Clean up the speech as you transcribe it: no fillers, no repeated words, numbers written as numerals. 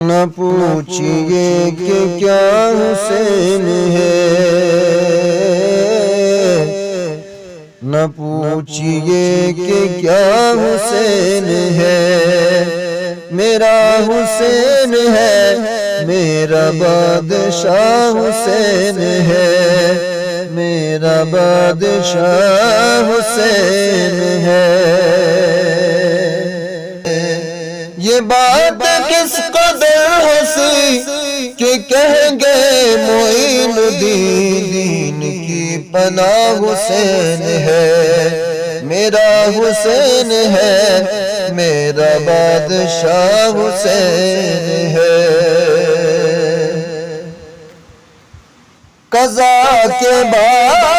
نہ پوچھئے کہ کیا حسین ہے، نہ پوچھئے کہ کیا حسین ہے، میرا حسین ہے، میرا بادشاہ حسین ہے، میرا بادشاہ حسین ہے۔ یہ بات کس قدر ہنسی کہ کہیں گے معین الدین، دین کی پناہ حسین ہے، میرا حسین ہے، میرا بادشاہ حسین ہے۔ قضا کے بعد